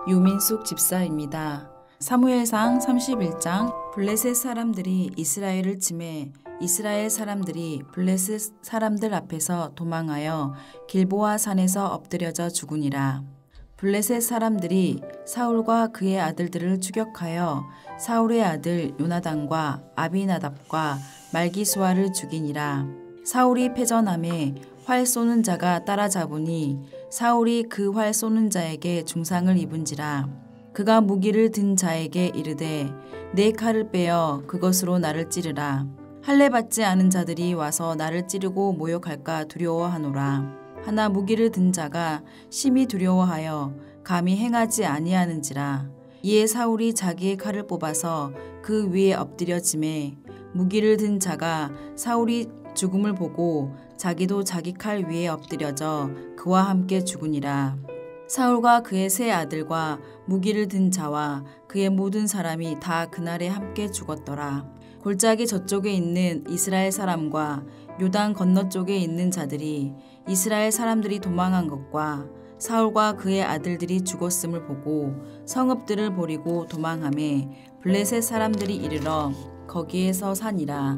유민숙 집사입니다. 사무엘상 31장 블레셋 사람들이 이스라엘을 치매 이스라엘 사람들이 블레셋 사람들 앞에서 도망하여 길보아 산에서 엎드려져 죽으니라. 블레셋 사람들이 사울과 그의 아들들을 추격하여 사울의 아들 요나단과 아비나답과 말기수아를 죽이니라. 사울이 패전함에 활 쏘는 자가 따라잡으니 사울이 그 활 쏘는 자에게 중상을 입은지라. 그가 무기를 든 자에게 이르되 내 칼을 빼어 그것으로 나를 찌르라. 할례 받지 않은 자들이 와서 나를 찌르고 모욕할까 두려워하노라. 하나 무기를 든 자가 심히 두려워하여 감히 행하지 아니하는지라. 이에 사울이 자기의 칼을 뽑아서 그 위에 엎드려지매 무기를 든 자가 사울이 죽음을 보고 자기도 자기 칼 위에 엎드려져 그와 함께 죽으니라. 사울과 그의 세 아들과 무기를 든 자와 그의 모든 사람이 다 그날에 함께 죽었더라. 골짜기 저쪽에 있는 이스라엘 사람과 요단 건너쪽에 있는 자들이 이스라엘 사람들이 도망한 것과 사울과 그의 아들들이 죽었음을 보고 성읍들을 버리고 도망하매 블레셋 사람들이 이르러 거기에서 사니라.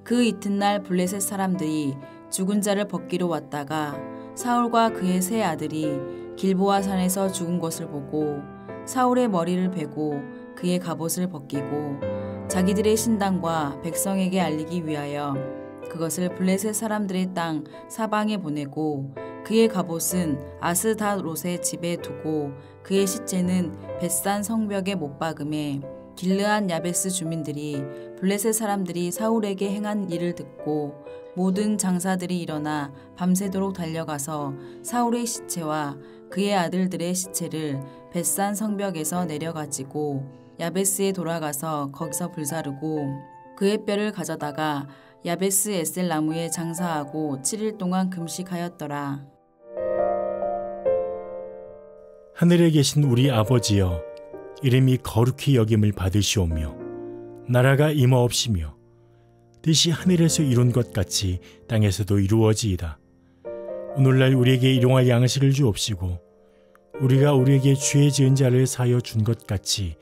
그 이튿날 블레셋 사람들이 죽은 자를 벗기러 왔다가 사울과 그의 세 아들이 길보아 산에서 죽은 것을 보고 사울의 머리를 베고 그의 갑옷을 벗기고 자기들의 신당과 백성에게 알리기 위하여 그것을 블레셋 사람들의 땅 사방에 보내고 그의 갑옷은 아스다롯의 집에 두고 그의 시체는 벳산 성벽에 못 박음에 길르앗 야베스 주민들이 블레셋 사람들이 사울에게 행한 일을 듣고 모든 장사들이 일어나 밤새도록 달려가서 사울의 시체와 그의 아들들의 시체를 벳산 성벽에서 내려가지고 야베스에 돌아가서 거기서 불사르고 그의 뼈를 가져다가 야베스 에셀 나무에 장사하고 7일 동안 금식하였더라. 하늘에 계신 우리 아버지여, 이름이 거룩히 여김을 받으시오며 나라가 임하옵시며 뜻이 하늘에서 이룬 것 같이 땅에서도 이루어지이다. 오늘날 우리에게 일용할 양식을 주옵시고 우리가 우리에게 죄 지은 자를 사하여 준 것 같이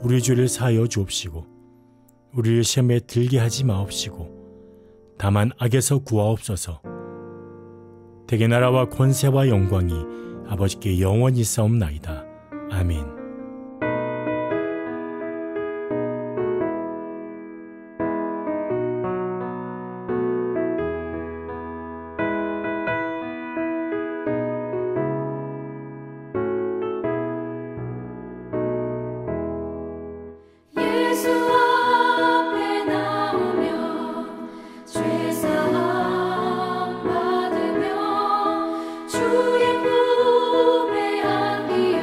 우리 죄를 사하여 주옵시고 우리를 시험에 들게 하지 마옵시고 다만 악에서 구하옵소서. 대개 나라와 권세와 영광이 아버지께 영원히 싸움나이다. 아멘. 주의 품에 안기어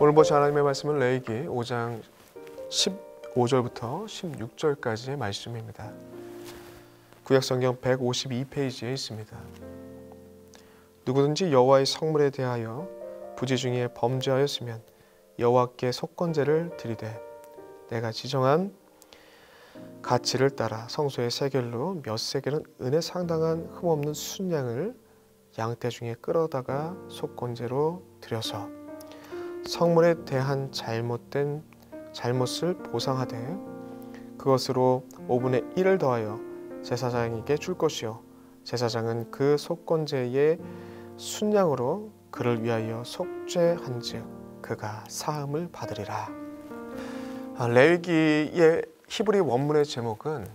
오늘 보실 하나님의 말씀은 레위기 5장 15절부터 16절까지의 말씀입니다. 구약성경 152페이지에 있습니다. 누구든지 여호와의 성물에 대하여 부지 중에 범죄하였으면 여호와께 속건제를 드리되 내가 지정한 가치를 따라 성소의 세겔로 몇 세겔은 은에 상당한 흠없는 순양을 양떼 중에 끌어다가 속건제로 드려서 성물에 대한 잘못을 보상하되 그것으로 5분의 1을 더하여 제사장에게 줄 것이요 제사장은 그 속건제의 순양으로 그를 위하여 속죄한즉 그가 사함을 받으리라. 레위기의 히브리 원문의 제목은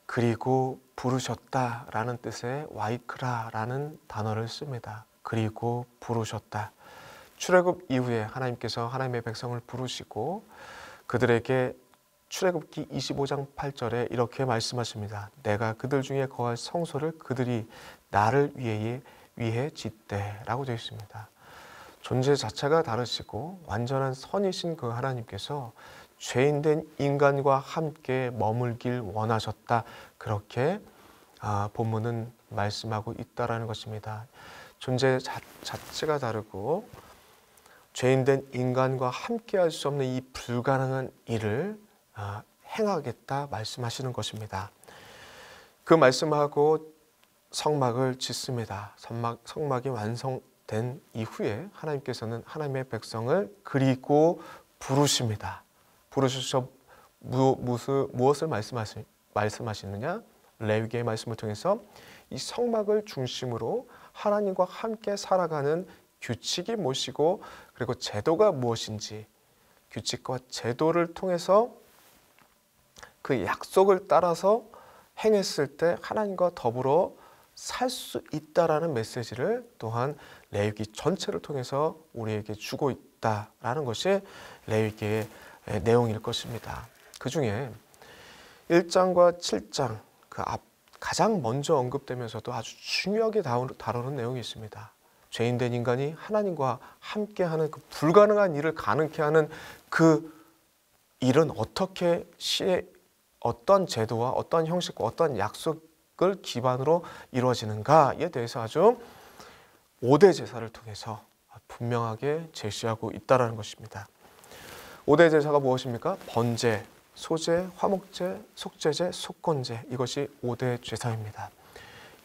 그리고 부르셨다라는 뜻의 와이크라라는 단어를 씁니다. 그리고 부르셨다. 출애굽 이후에 하나님께서 하나님의 백성을 부르시고 그들에게 출애굽기 25장 8절에 이렇게 말씀하십니다. 내가 그들 중에 거할 성소를 그들이 나를 위해 짓되 라고 되어 있습니다. 존재 자체가 다르시고 완전한 선이신 그 하나님께서 죄인된 인간과 함께 머물길 원하셨다. 그렇게 본문은 말씀하고 있다라는 것입니다. 존재 자체가 다르고 죄인된 인간과 함께 할 수 없는 이 불가능한 일을 행하겠다 말씀하시는 것입니다. 그 말씀하고 성막을 짓습니다. 성막이 완성된 이후에 하나님께서는 하나님의 백성을 그리고 부르십니다. 부르셔서 무엇을 말씀하시느냐? 레위기의 말씀을 통해서 이 성막을 중심으로 하나님과 함께 살아가는 규칙이 무엇이고 그리고 제도가 무엇인지 규칙과 제도를 통해서 그 약속을 따라서 행했을 때 하나님과 더불어 살 수 있다라는 메시지를 또한 레위기 전체를 통해서 우리에게 주고 있다라는 것이 레위기의 내용일 것입니다. 그 중에 1장과 7장 가장 먼저 언급되면서도 아주 중요하게 다루는 내용이 있습니다. 죄인된 인간이 하나님과 함께하는 그 불가능한 일을 가능케 하는 그 일은 어떻게 어떤 제도와 어떤 형식과 어떤 약속을 기반으로 이루어지는가에 대해서 아주 5대 제사를 통해서 분명하게 제시하고 있다는 것입니다. 5대 제사가 무엇입니까? 번제, 소제, 화목제, 속죄제, 속건제, 이것이 5대 제사입니다.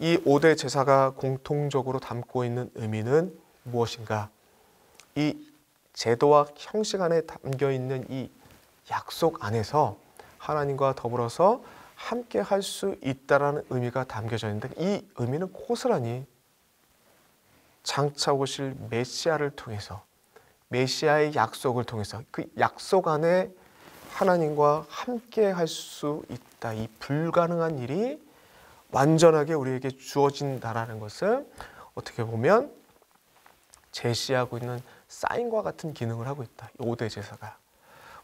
이 5대 제사가 공통적으로 담고 있는 의미는 무엇인가? 이 제도와 형식 안에 담겨 있는 이 약속 안에서 하나님과 더불어서 함께 할 수 있다라는 의미가 담겨져 있는데 이 의미는 고스란히 장차 오실 메시아를 통해서 메시아의 약속을 통해서 그 약속 안에 하나님과 함께 할 수 있다. 이 불가능한 일이 완전하게 우리에게 주어진다라는 것을 어떻게 보면 제시하고 있는 사인과 같은 기능을 하고 있다. 5대 제사가.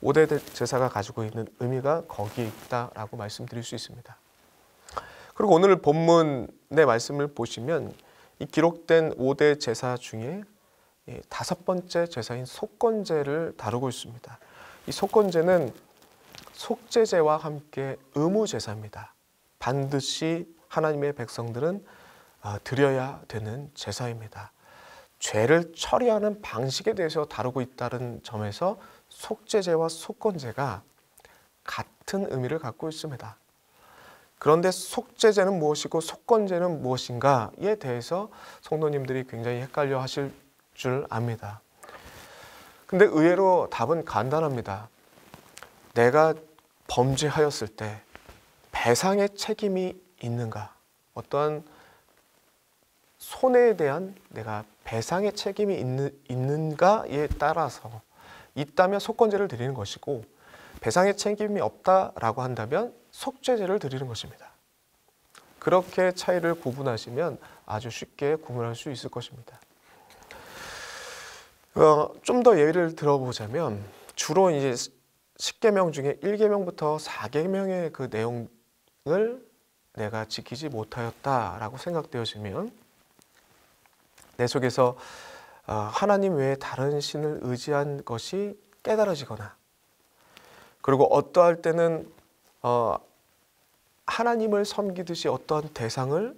5대 제사가 가지고 있는 의미가 거기에 있다라고 말씀드릴 수 있습니다. 그리고 오늘 본문의 말씀을 보시면 이 기록된 5대 제사 중에 5번째 제사인 속건제를 다루고 있습니다. 이 속건제는 속죄제와 함께 의무제사입니다. 반드시 하나님의 백성들은 드려야 되는 제사입니다. 죄를 처리하는 방식에 대해서 다루고 있다는 점에서 속죄제와 속건제가 같은 의미를 갖고 있습니다. 그런데 속죄제는 무엇이고 속건제는 무엇인가에 대해서 성도님들이 굉장히 헷갈려 하실 줄 압니다. 근데 의외로 답은 간단합니다. 내가 범죄하였을 때 배상의 책임이 있는가? 어떠한 손해에 대한 내가 배상의 책임이 있는가에 따라서 있다면 속건제를 드리는 것이고 배상의 책임이 없다라고 한다면 속죄제를 드리는 것입니다. 그렇게 차이를 구분하시면 아주 쉽게 구분할 수 있을 것입니다. 좀 더 예를 들어보자면 주로 이제 10계명 중에 1계명부터 4계명의 그 내용을 내가 지키지 못하였다라고 생각되어지면 내 속에서 하나님 외에 다른 신을 의지한 것이 깨달아지거나, 그리고 어떠할 때는 하나님을 섬기듯이 어떠한 대상을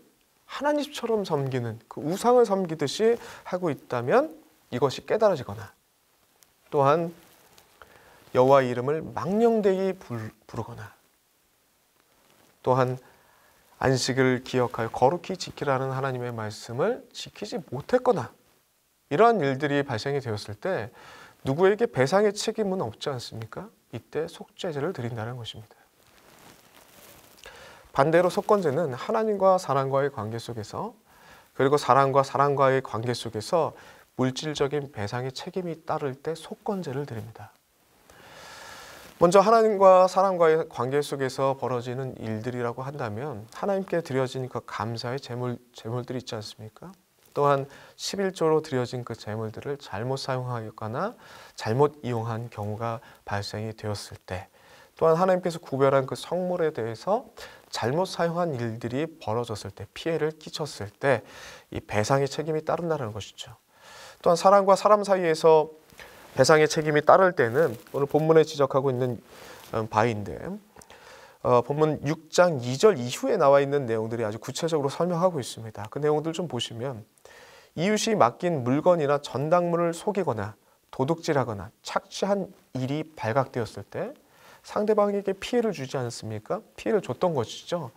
하나님처럼 섬기는, 그 우상을 섬기듯이 하고 있다면 이것이 깨달아지거나, 또한 여호와의 이름을 망령되이 부르거나, 또한 안식을 기억하여 거룩히 지키라는 하나님의 말씀을 지키지 못했거나, 이러한 일들이 발생이 되었을 때 누구에게 배상의 책임은 없지 않습니까? 이때 속죄제를 드린다는 것입니다. 반대로 속건제는 하나님과 사람과의 관계 속에서, 그리고 사람과의 관계 속에서 물질적인 배상의 책임이 따를 때 속건제를 드립니다. 먼저 하나님과 사람과의 관계 속에서 벌어지는 일들이라고 한다면 하나님께 드려진 그 감사의 제물들이 있지 않습니까? 또한 11조로 드려진 그 제물들을 잘못 사용하거나 잘못 이용한 경우가 발생이 되었을 때, 또한 하나님께서 구별한 그 성물에 대해서 잘못 사용한 일들이 벌어졌을 때, 피해를 끼쳤을 때 이 배상의 책임이 따른다는 것이죠. 또한 사람과 사람 사이에서 배상의 책임이 따를 때는 오늘 본문에 지적하고 있는 바인데, 본문 6장 2절 이후에 나와 있는 내용들이 아주 구체적으로 설명하고 있습니다. 그 내용들 좀 보시면, 이웃이 맡긴 물건이나 전당물을 속이거나 도둑질하거나 착취한 일이 발각되었을 때 상대방에게 피해를 주지 않습니까? 피해를 줬던 것이죠.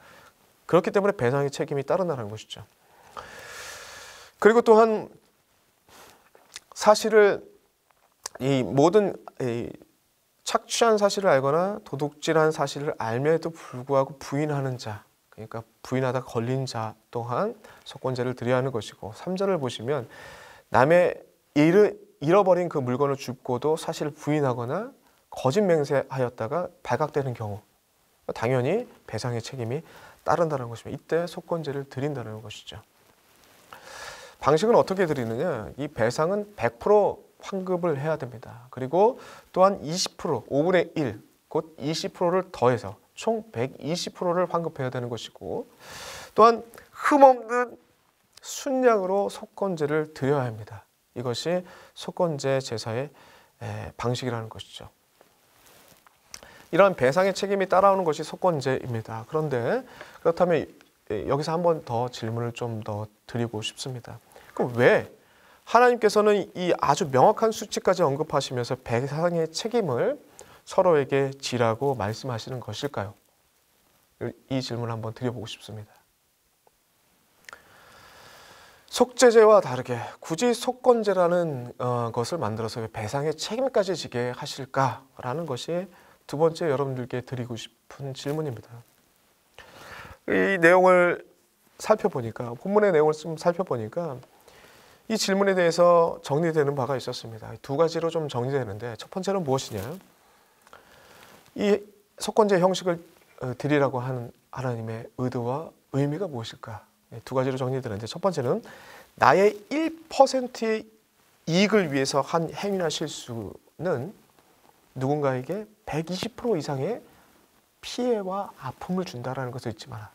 그렇기 때문에 배상의 책임이 따른다는 것이죠. 그리고 또한 사실을, 이 모든 착취한 사실을 알거나 도둑질한 사실을 알면에도 불구하고 부인하는 자, 그러니까 부인하다 걸린 자 또한 속건제를 드려야 하는 것이고, 3절을 보시면 남의 잃어버린 그 물건을 줍고도 사실을 부인하거나 거짓 맹세하였다가 발각되는 경우, 당연히 배상의 책임이 따른다는 것입니다. 이때 속건제를 드린다는 것이죠. 방식은 어떻게 드리느냐? 이 배상은 100% 환급을 해야 됩니다. 그리고 또한 20%, 5분의 1, 곧 20%를 더해서 총 120%를 환급해야 되는 것이고, 또한 흠없는 순양으로 속건제를 드려야 합니다. 이것이 속건제 제사의 방식이라는 것이죠. 이러한 배상의 책임이 따라오는 것이 속건제입니다. 그런데 그렇다면 여기서 한 번 더 질문을 좀 더 드리고 싶습니다. 그럼 왜 하나님께서는 이 아주 명확한 수치까지 언급하시면서 배상의 책임을 서로에게 지라고 말씀하시는 것일까요? 이 질문을 한번 드려보고 싶습니다. 속죄제와 다르게 굳이 속건제라는 것을 만들어서 배상의 책임까지 지게 하실까라는 것이 두 번째 여러분들께 드리고 싶은 질문입니다. 이 내용을 살펴보니까, 본문의 내용을 좀 살펴보니까 이 질문에 대해서 정리되는 바가 있었습니다. 두 가지로 좀 정리되는데, 첫 번째는 무엇이냐? 이 속건제 형식을 드리라고 하는 하나님의 의도와 의미가 무엇일까? 두 가지로 정리되는데, 첫 번째는 나의 1%의 이익을 위해서 한 행위나 실수는 누군가에게 120% 이상의 피해와 아픔을 준다라는 것을 잊지 마라.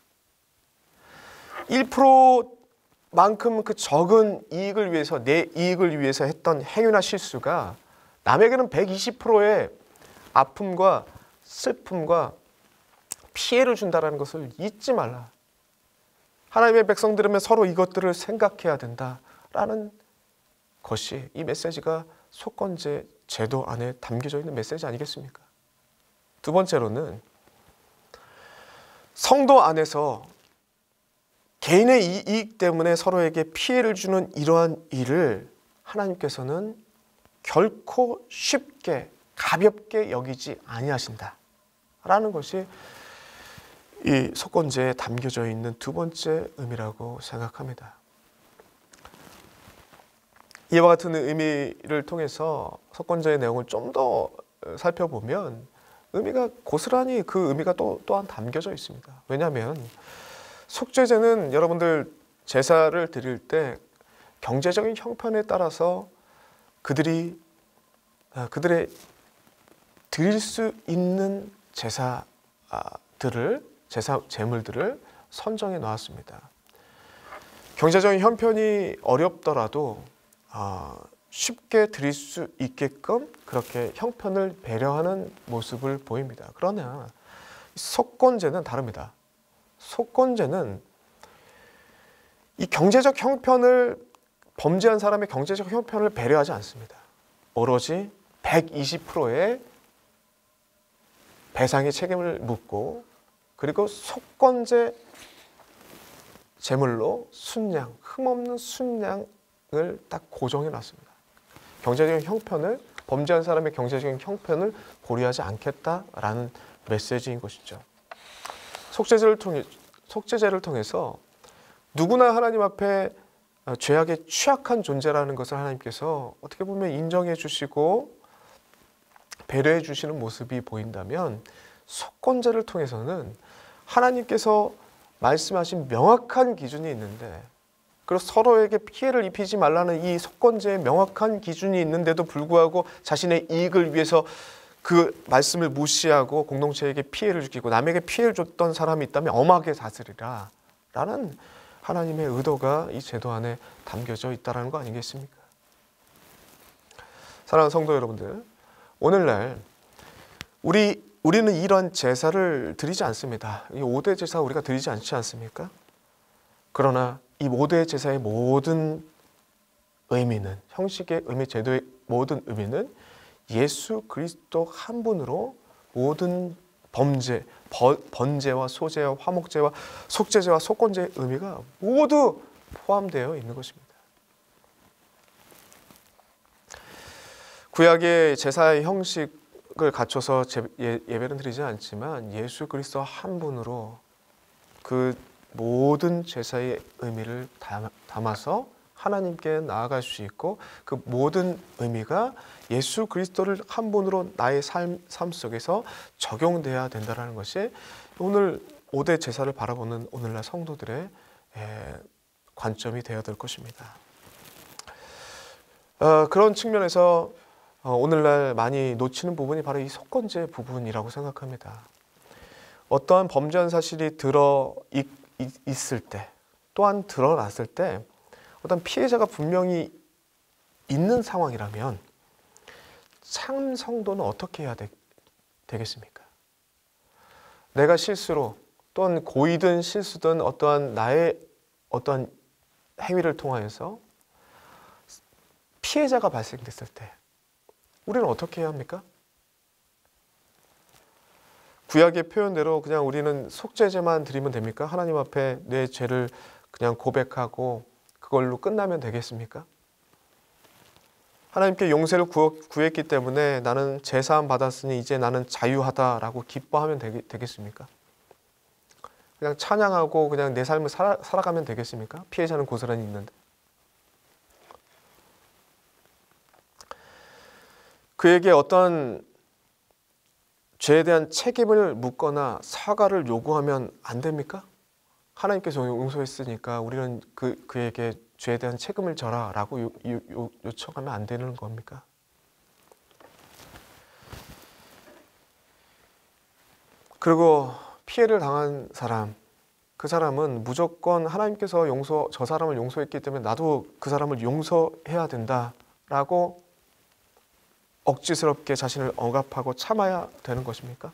1%만큼 그 적은 이익을 위해서, 내 이익을 위해서 했던 행위나 실수가 남에게는 120%의 아픔과 슬픔과 피해를 준다라는 것을 잊지 말라. 하나님의 백성들이면 서로 이것들을 생각해야 된다라는 것이 이 메시지가 속건제 제도 안에 담겨져 있는 메시지 아니겠습니까? 두 번째로는 성도 안에서 개인의 이익 때문에 서로에게 피해를 주는 이러한 일을 하나님께서는 결코 쉽게 가볍게 여기지 아니하신다라는 것이 이 속건제에 담겨져 있는 두 번째 의미라고 생각합니다. 이와 같은 의미를 통해서 속건제의 내용을 좀 더 살펴보면 의미가 고스란히 그 의미가 또한 담겨져 있습니다. 왜냐하면 속죄제는 여러분들 제사를 드릴 때 경제적인 형편에 따라서 그들의 드릴 수 있는 제물들을 선정해 놓았습니다. 경제적인 형편이 어렵더라도 쉽게 드릴 수 있게끔 그렇게 형편을 배려하는 모습을 보입니다. 그러나 속건제는 다릅니다. 속건제는 이 경제적 형편을 범죄한 사람의 경제적 형편을 배려하지 않습니다. 오로지 120%의 배상의 책임을 묻고 그리고 속건제 제물로 순양, 흠없는 순양을 딱 고정해 놨습니다. 경제적인 형편을 범죄한 사람의 경제적인 형편을 고려하지 않겠다라는 메시지인 것이죠. 속죄제를 통해서 누구나 하나님 앞에 죄악에 취약한 존재라는 것을 하나님께서 어떻게 보면 인정해 주시고 배려해 주시는 모습이 보인다면 속건제를 통해서는 하나님께서 말씀하신 명확한 기준이 있는데 그리고 서로에게 피해를 입히지 말라는 이 속건제의 명확한 기준이 있는데도 불구하고 자신의 이익을 위해서 그 말씀을 무시하고 공동체에게 피해를 주고 남에게 피해를 줬던 사람이 있다면 엄하게 다스리라 라는 하나님의 의도가 이 제도 안에 담겨져 있다는 거 아니겠습니까? 사랑하는 성도 여러분들, 오늘날 우리는 이러한 제사를 드리지 않습니다. 이 5대 제사 우리가 드리지 않지 않습니까? 그러나 이 5대 제사의 모든 의미는, 형식의 의미, 제도의 모든 의미는 예수 그리스도 한 분으로 모든 범죄, 번제와 소제와 화목제와 속죄제와 속건제의 의미가 모두 포함되어 있는 것입니다. 구약의 제사의 형식을 갖춰서 예배는 드리지 않지만 예수 그리스도 한 분으로 그 모든 제사의 의미를 담아서 하나님께 나아갈 수 있고 그 모든 의미가 예수 그리스도를 한 분으로 나의 삶 속에서 적용돼야 된다는 것이 오늘 5대 제사를 바라보는 오늘날 성도들의 관점이 되어야 될 것입니다. 그런 측면에서 오늘날 많이 놓치는 부분이 바로 이 속건제 부분이라고 생각합니다. 어떠한 범죄한 사실이 있을 때 또한 드러났을 때 어떤 피해자가 분명히 있는 상황이라면 참 성도는 어떻게 해야 되겠습니까? 내가 실수로 또는 고의든 실수든 어떠한 나의 어떠한 행위를 통하여서 피해자가 발생됐을 때 우리는 어떻게 해야 합니까? 구약의 표현대로 그냥 우리는 속죄제만 드리면 됩니까? 하나님 앞에 내 죄를 그냥 고백하고 그걸로 끝나면 되겠습니까? 하나님께 용서를 구했기 때문에 나는 제사함 받았으니 이제 나는 자유하다라고 기뻐하면 되겠습니까? 그냥 찬양하고 그냥 내 삶을 살아가면 되겠습니까? 피해자는 고스란히 있는데. 그에게 어떤 죄에 대한 책임을 묻거나 사과를 요구하면 안 됩니까? 하나님께서 용서했으니까 우리는 그에게 죄에 대한 책임을 져라 라고 요청하면 안 되는 겁니까? 그리고 피해를 당한 사람, 그 사람은 무조건 하나님께서 저 사람을 용서했기 때문에 나도 그 사람을 용서해야 된다라고 억지스럽게 자신을 억압하고 참아야 되는 것입니까?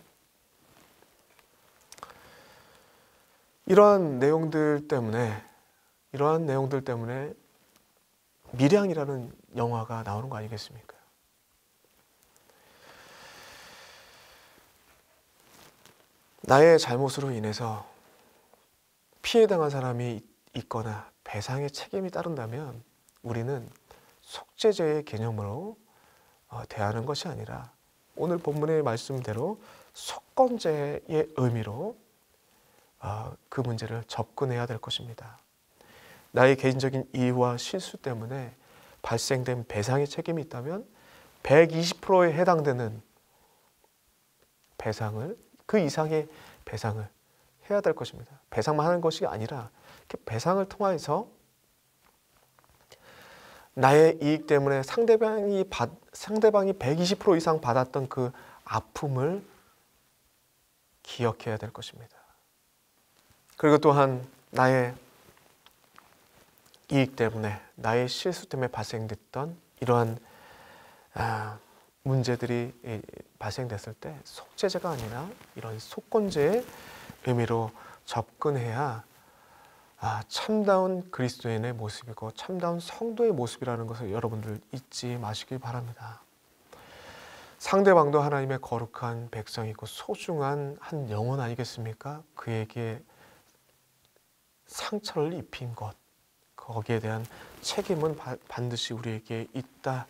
이러한 내용들 때문에 밀양이라는 영화가 나오는 거 아니겠습니까? 나의 잘못으로 인해서 피해당한 사람이 있거나 배상의 책임이 따른다면 우리는 속죄제의 개념으로 대하는 것이 아니라 오늘 본문의 말씀대로 속건제의 의미로 그 문제를 접근해야 될 것입니다. 나의 개인적인 이유와 실수 때문에 발생된 배상의 책임이 있다면 120%에 해당되는 배상을, 그 이상의 배상을 해야 될 것입니다. 배상만 하는 것이 아니라 배상을 통해서 나의 이익 때문에 상대방이 120% 이상 받았던 그 아픔을 기억해야 될 것입니다. 그리고 또한 나의 이익 때문에, 나의 실수 때문에 발생됐던 이러한 문제들이 발생됐을 때 속죄제가 아니라 이런 속건제의 의미로 접근해야 참다운 그리스도인의 모습이고 참다운 성도의 모습이라는 것을 여러분들 잊지 마시길 바랍니다. 상대방도 하나님의 거룩한 백성이고 소중한 한 영혼 아니겠습니까? 그에게 상처를 입힌 것, 거기에 대한 책임은 반드시 우리에게 있다.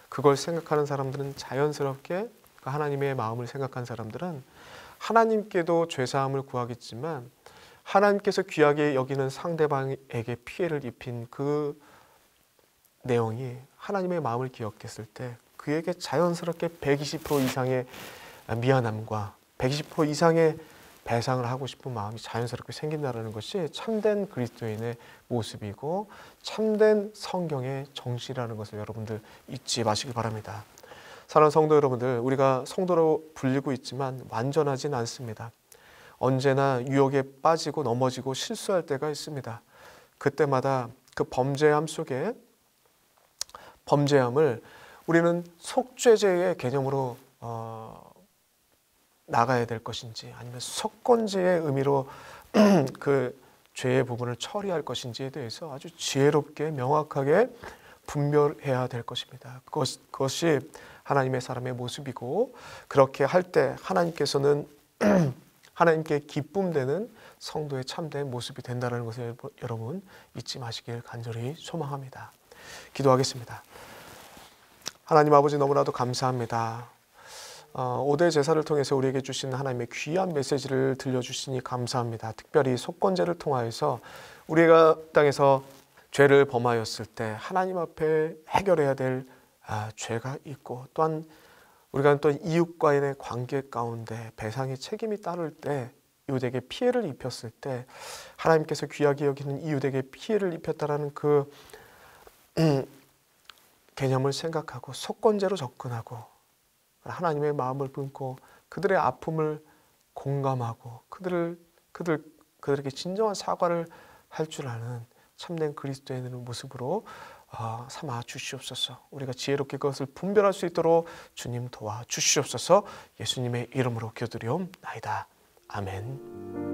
그걸 생각하는 사람들은 자연스럽게, 하나님의 마음을 생각한 사람들은 하나님께도 죄사함을 구하겠지만 하나님께서 귀하게 여기는 상대방에게 피해를 입힌 그 내용이 하나님의 마음을 기억했을 때 그에게 자연스럽게 120% 이상의 미안함과 120% 이상의 배상을 하고 싶은 마음이 자연스럽게 생긴다는 것이 참된 그리스도인의 모습이고 참된 성경의 정신이라는 것을 여러분들 잊지 마시기 바랍니다. 사랑하는 성도 여러분들, 우리가 성도로 불리고 있지만 완전하진 않습니다. 언제나 유혹에 빠지고 넘어지고 실수할 때가 있습니다. 그때마다 그 범죄함 속에 범죄함을 우리는 속죄제의 개념으로 나가야 될 것인지 아니면 속건제의 의미로 그 죄의 부분을 처리할 것인지에 대해서 아주 지혜롭게 명확하게 분별해야 될 것입니다. 그것이 하나님의 사람의 모습이고, 그렇게 할 때 하나님께서는 하나님께 기쁨되는 성도의 참된 모습이 된다는 것을 여러분 잊지 마시길 간절히 소망합니다. 기도하겠습니다. 하나님 아버지, 너무나도 감사합니다. 5대 제사를 통해서 우리에게 주신 하나님의 귀한 메시지를 들려주시니 감사합니다. 특별히 속건제를 통하여서 우리가 땅에서 죄를 범하였을 때 하나님 앞에 해결해야 될 죄가 있고, 또한 우리가 또 이웃과의 관계 가운데 배상의 책임이 따를 때 이웃에게 피해를 입혔을 때 하나님께서 귀하게 여기는 이웃에게 피해를 입혔다라는 그 개념을 생각하고 속건제로 접근하고 하나님의 마음을 품고 그들의 아픔을 공감하고 그들에게 진정한 사과를 할 줄 아는 참된 그리스도인의 모습으로 삼아 주시옵소서. 우리가 지혜롭게 그것을 분별할 수 있도록 주님 도와 주시옵소서. 예수님의 이름으로 기도드리옵나이다. 아멘.